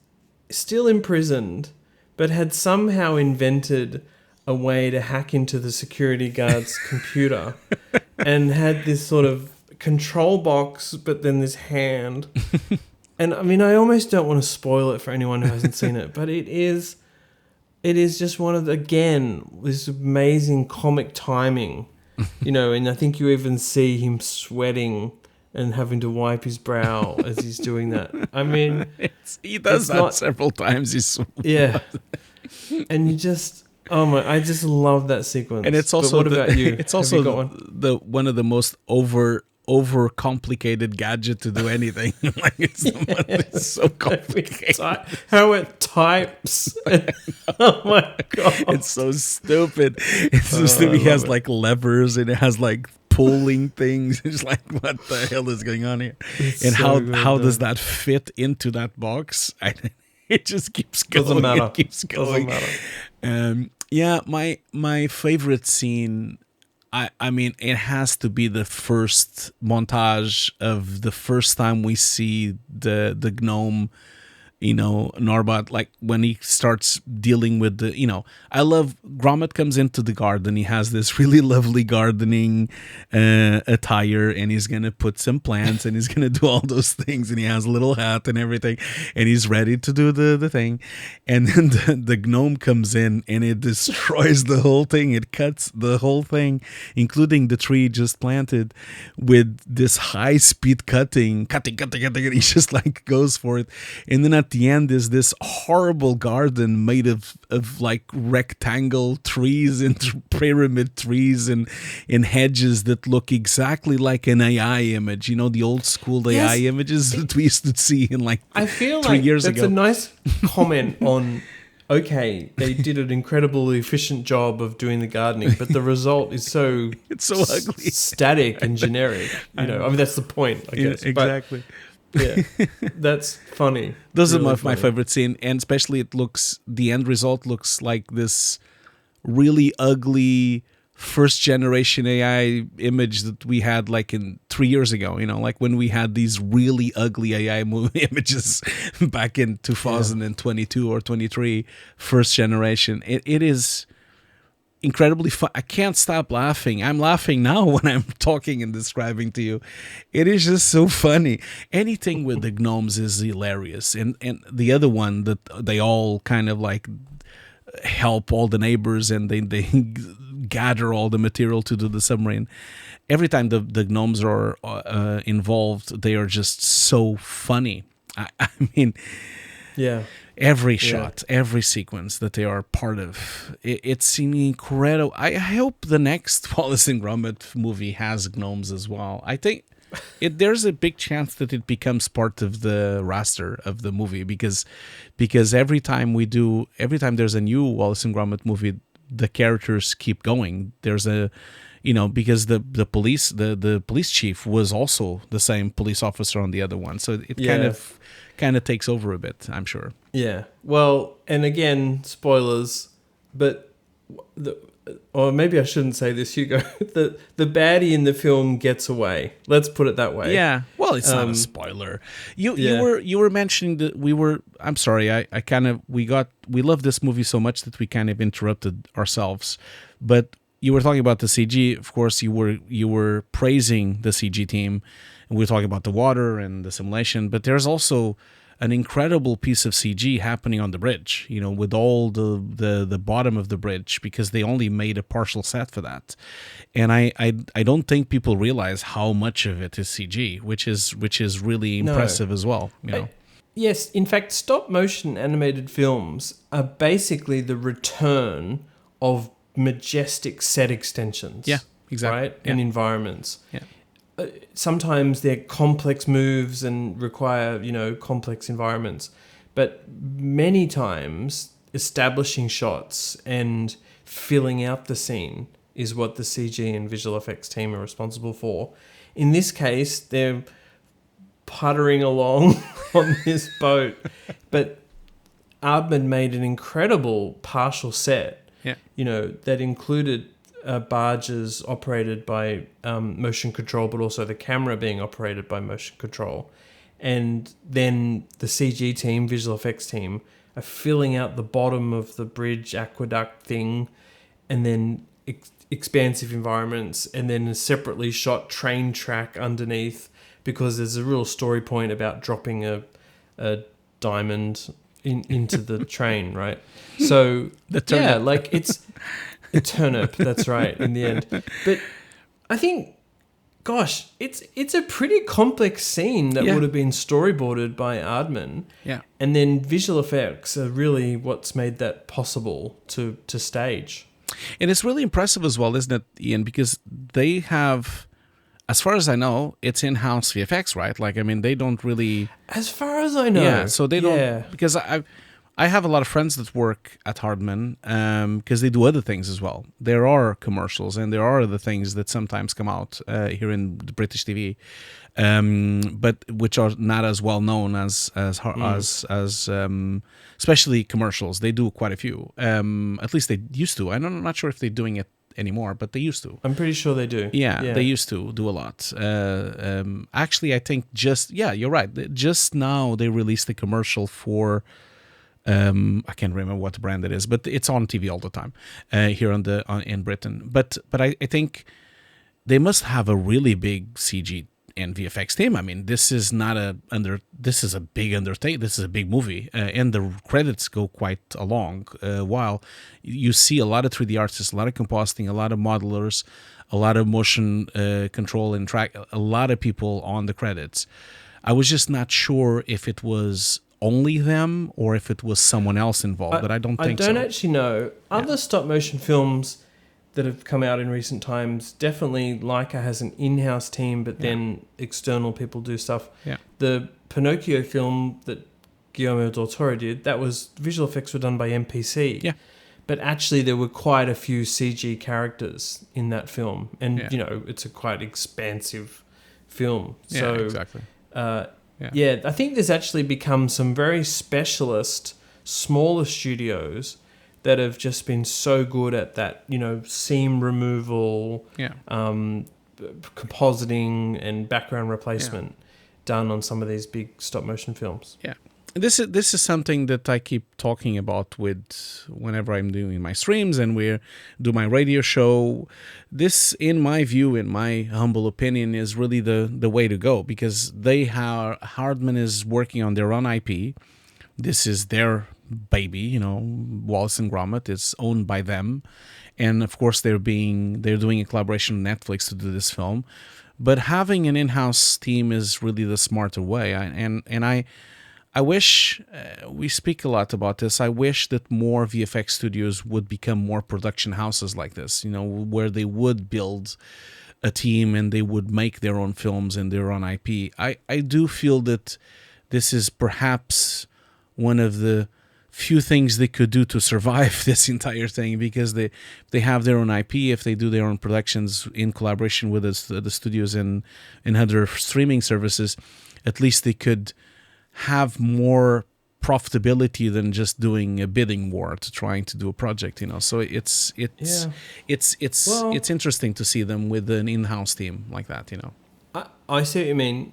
still imprisoned, but had somehow invented a way to hack into the security guard's computer and had this sort of control box, but then this hand. And I mean, I almost don't want to spoil it for anyone who hasn't seen it, but it is just one of this amazing comic timing, and I think you even see him sweating and having to wipe his brow as he's doing that. I mean, he does that several times. Yeah. And you just, I just love that sequence. And it's also, what about you? It's also one of the most over-complicated gadget to do anything. Like it's so complicated. How it types. Oh my God. It's so stupid. It's so stupid. He has like levers, and it has like pulling things. It's like, what the hell is going on here? And how does that fit into that box? It just keeps going. Doesn't matter. It keeps going. Doesn't matter. My favorite scene, I mean, it has to be the first montage of the first time we see the gnome, Norbot, like when he starts dealing with I love Gromit comes into the garden. He has this really lovely gardening attire, and he's going to put some plants, and he's going to do all those things, and he has a little hat and everything, and he's ready to do the thing. And then the gnome comes in, and it destroys the whole thing. It cuts the whole thing, including the tree just planted, with this high-speed cutting. And he just like goes for it. And then at the end is this horrible garden made of like rectangle trees and pyramid trees and hedges that look exactly like an AI image. The old school AI images that we used to see in like I feel 3 years that's ago. a nice comment on, okay, they did an incredibly efficient job of doing the gardening, but the result is it's so ugly, static and generic. I mean, that's the point, I guess. Exactly. Yeah, that's funny. Those really are my favorite scene, and especially the end result looks like this really ugly first generation AI image that we had like in 3 years ago, like when we had these really ugly AI images back in 2022 or 23, first generation. It is incredibly fun. I can't stop laughing. I'm laughing now when I'm talking and describing to you. It is just so funny. Anything with the gnomes is hilarious. And the other one that they all kind of like help all the neighbors, and they gather all the material to do the submarine. Every time the gnomes are involved, they are just so funny. I mean, yeah. Every shot, every sequence that they are part of, it's incredible. I hope the next Wallace and Gromit movie has gnomes as well. I think there's a big chance that it becomes part of the roster of the movie, because every time there's a new Wallace and Gromit movie, the characters keep going. There's because the police chief was also the same police officer on the other one, so it kind of takes over a bit, I'm sure. Yeah. Well, and again, spoilers, but or maybe I shouldn't say this, Hugo. The baddie in the film gets away. Let's put it that way. Yeah. Well, it's not a spoiler. You were mentioning that I'm sorry. We love this movie so much that we kind of interrupted ourselves. But you were talking about the CG. Of course, you were praising the CG team, and we were talking about the water and the simulation. But there's also an incredible piece of CG happening on the bridge, with all the bottom of the bridge, because they only made a partial set for that. And I don't think people realize how much of it is CG, which is really impressive as well. Yes, in fact, stop motion animated films are basically the return of majestic set extensions. Yeah, exactly. Right? Yeah. And environments. Yeah. Sometimes they're complex moves and require, complex environments. But many times, establishing shots and filling out the scene is what the CG and visual effects team are responsible for. In this case, they're puttering along on this boat. But Aardman made an incredible partial set, that included barges operated by motion control, but also the camera being operated by motion control. And then the CG team, visual effects team, are filling out the bottom of the bridge aqueduct thing, and then expansive environments, and then a separately shot train track underneath, because there's a real story point about dropping a diamond into the train, right? So, it's... A turnip, that's right, in the end. But I think, gosh, it's a pretty complex scene that would have been storyboarded by Aardman. Yeah. And then visual effects are really what's made that possible to stage. And it's really impressive as well, isn't it, Ian? Because they have, as far as I know, it's in-house VFX, right? Like, I mean, they don't really... As far as I know. Yeah, so they don't... Because I have a lot of friends that work at Aardman because they do other things as well. There are commercials and there are other things that sometimes come out here in the British TV, but which are not as well known as especially commercials. They do quite a few. At least they used to. I'm not sure if they're doing it anymore, but they used to. I'm pretty sure they do. Yeah, they used to do a lot. Actually, I think you're right. Just now they released a commercial for... I can't remember what brand it is, but it's on TV all the time here in Britain. But I think they must have a really big CG and VFX team. I mean, this is a big undertaking. This is a big movie, and the credits go quite a long while. You see a lot of 3D artists, a lot of compositing, a lot of modelers, a lot of motion control and track, a lot of people on the credits. I was just not sure if it was only them or if it was someone else involved, but I don't think so. I don't actually know. Other stop motion films that have come out in recent times, definitely Leica has an in-house team, but then external people do stuff. Yeah. The Pinocchio film that Guillermo del Toro did, that was visual effects were done by MPC. Yeah. But actually there were quite a few CG characters in that film. And, it's a quite expansive film. Yeah, so, exactly. I think there's actually become some very specialist, smaller studios that have just been so good at that, seam removal, compositing and background replacement done on some of these big stop motion films. Yeah. This is something that I keep talking about whenever I'm doing my streams and we do my radio show. This, in my view, in my humble opinion, is really the way to go, because Aardman is working on their own IP. This is their baby, Wallace and Gromit. It's owned by them, and of course they're doing a collaboration with Netflix to do this film. But having an in-house team is really the smarter way. I wish, we speak a lot about this, I wish that more VFX studios would become more production houses like this, where they would build a team and they would make their own films and their own IP. I do feel that this is perhaps one of the few things they could do to survive this entire thing, because they have their own IP. If they do their own productions in collaboration with the studios and other streaming services, at least they could have more profitability than just doing a bidding war to trying to do a project, So it's interesting to see them with an in-house team like that, I see what you mean.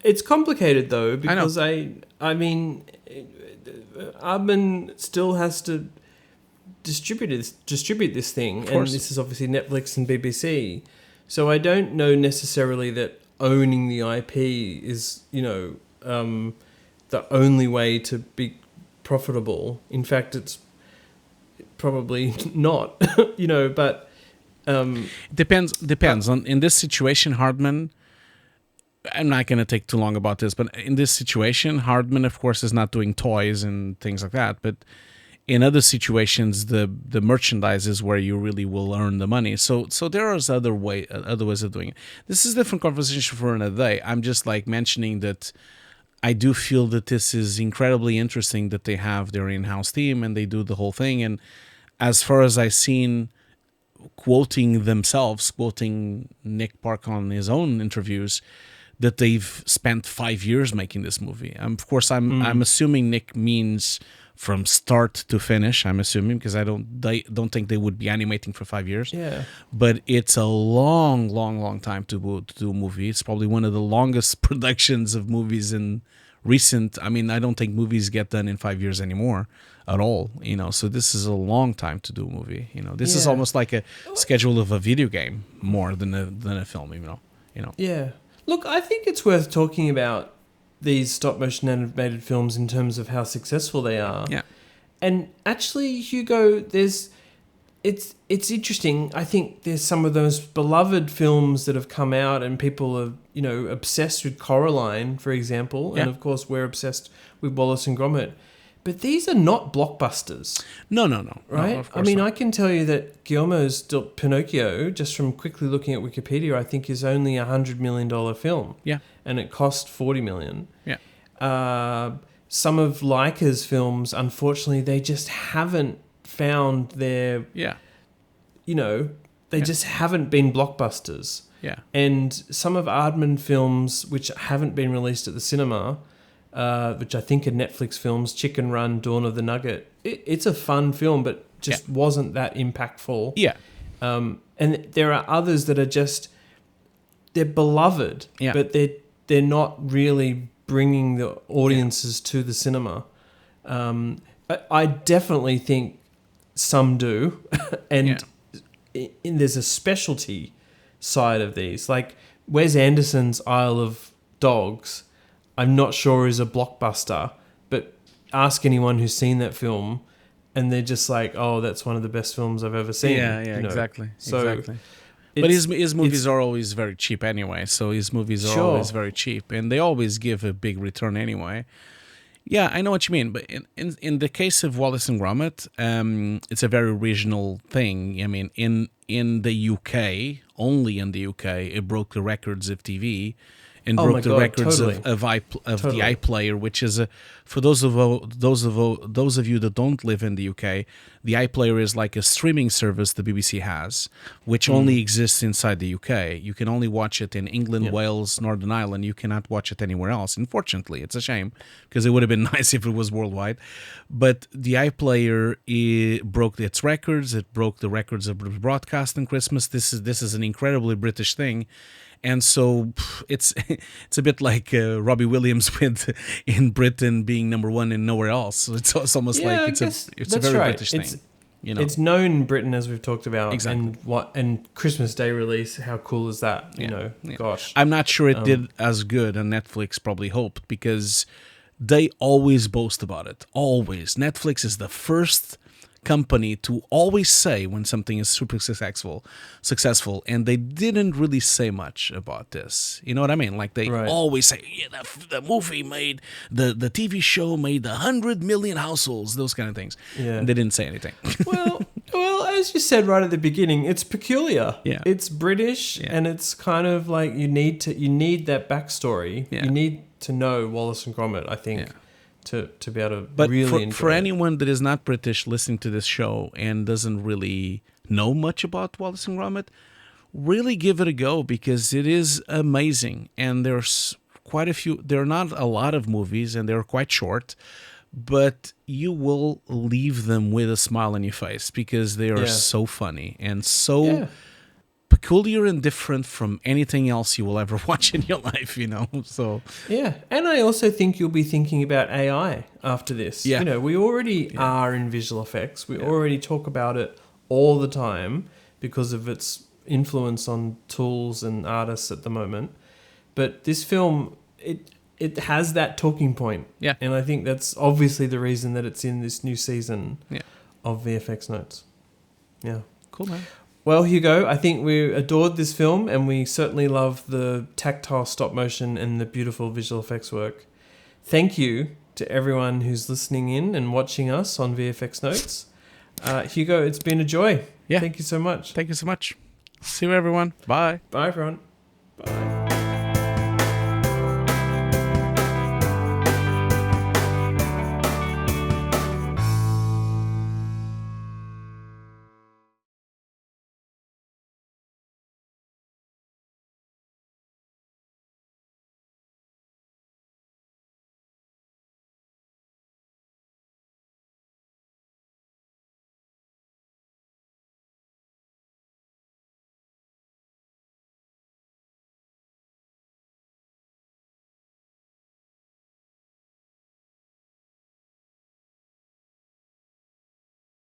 It's complicated though, because I mean, Aardman still has to distribute this thing, and this is obviously Netflix and BBC. So I don't know necessarily that owning the IP is, the only way to be profitable. In fact, it's probably not, but depends on in this situation, Hardman. I'm not going to take too long about this, but in this situation, Hardman, of course, is not doing toys and things like that. But in other situations, the merchandise is where you really will earn the money. So there are other ways of doing it. This is a different conversation for another day. I'm just like mentioning that I do feel that this is incredibly interesting that they have their in-house team and they do the whole thing. And as far as I've seen, quoting Nick Park on his own interviews, that they've spent 5 years making this movie. Of course, I'm assuming Nick means from start to finish. I'm assuming because I don't think they would be animating for 5 years. Yeah. But it's a long time to do a movie. It's probably one of the longest productions of movies in recent. I mean, I don't think movies get done in 5 years anymore at all. So this is a long time to do a movie. This is almost like a schedule of a video game more than a film. Yeah. Look, I think it's worth talking about these stop-motion animated films in terms of how successful they are. Yeah. And actually, Hugo, it's interesting. I think there's some of those beloved films that have come out and people are, obsessed with Coraline, for example. Yeah. And, of course, we're obsessed with Wallace and Gromit. But these are not blockbusters. No. Right? No, of course not. I can tell you that Guillermo's Pinocchio, just from quickly looking at Wikipedia, I think is only a $100 million film. Yeah. And it cost $40 million. Yeah. Some of Leica's films, unfortunately, they just haven't found their... Yeah. They just haven't been blockbusters. Yeah. And some of Aardman films, which haven't been released at the cinema... which I think are Netflix films, Chicken Run, Dawn of the Nugget. It's a fun film, but just wasn't that impactful. Yeah. And there are others that are just, they're beloved, but they're not really bringing the audiences to the cinema. I definitely think some do. And there's a specialty side of these. Like Wes Anderson's Isle of Dogs, I'm not sure is a blockbuster, but ask anyone who's seen that film and they're just like, oh, that's one of the best films I've ever seen. Yeah, exactly. So exactly. But his movies are always very cheap anyway, so his movies are always very cheap, and they always give a big return anyway. Yeah, I know what you mean, but in the case of Wallace and Gromit, it's a very regional thing. I mean, in the UK, only in the UK, it broke the records of TV. And broke the records of the iPlayer, which is for those of you that don't live in the UK, the iPlayer is like a streaming service the BBC has, which only exists inside the UK. You can only watch it in England, Wales, Northern Ireland. You cannot watch it anywhere else. Unfortunately, it's a shame because it would have been nice if it was worldwide. But the iPlayer broke its records. It broke the records of broadcasting Christmas. This is an incredibly British thing. And so it's a bit like Robbie Williams in Britain being number one and nowhere else. So it's almost like it's a very British thing. It's known in Britain, as we've talked about. Exactly. And Christmas Day release, how cool is that? Gosh. I'm not sure it did as good, and Netflix probably hoped, because they always boast about it. Always. Netflix is the first company to always say when something is super successful, and they didn't really say much about this. You know what I mean? Like they always say, the movie made, the TV show made 100 million households, those kind of things. Yeah. And they didn't say anything. well, as you said right at the beginning, it's peculiar. Yeah. It's British, and it's kind of like you need that backstory. Yeah. You need to know Wallace and Gromit, I think. Yeah. To be able to really enjoy for anyone that is not British listening to this show and doesn't really know much about Wallace and Gromit, really give it a go, because it is amazing. And there's quite a few. There are not a lot of movies, and they're quite short, but you will leave them with a smile on your face, because they are so funny and so peculiar and different from anything else you will ever watch in your life, so and I also think you'll be thinking about AI after this. We already are in visual effects. We already talk about it all the time because of its influence on tools and artists at the moment. But this film, it has that talking point. Yeah. And I think that's obviously the reason that it's in this new season of VFX Notes. Yeah. Cool, man. Well, Hugo, I think we adored this film, and we certainly love the tactile stop motion and the beautiful visual effects work. Thank you to everyone who's listening in and watching us on VFX Notes. Hugo, it's been a joy. Yeah. Thank you so much. Thank you so much. See you, everyone. Bye. Bye, everyone. Bye.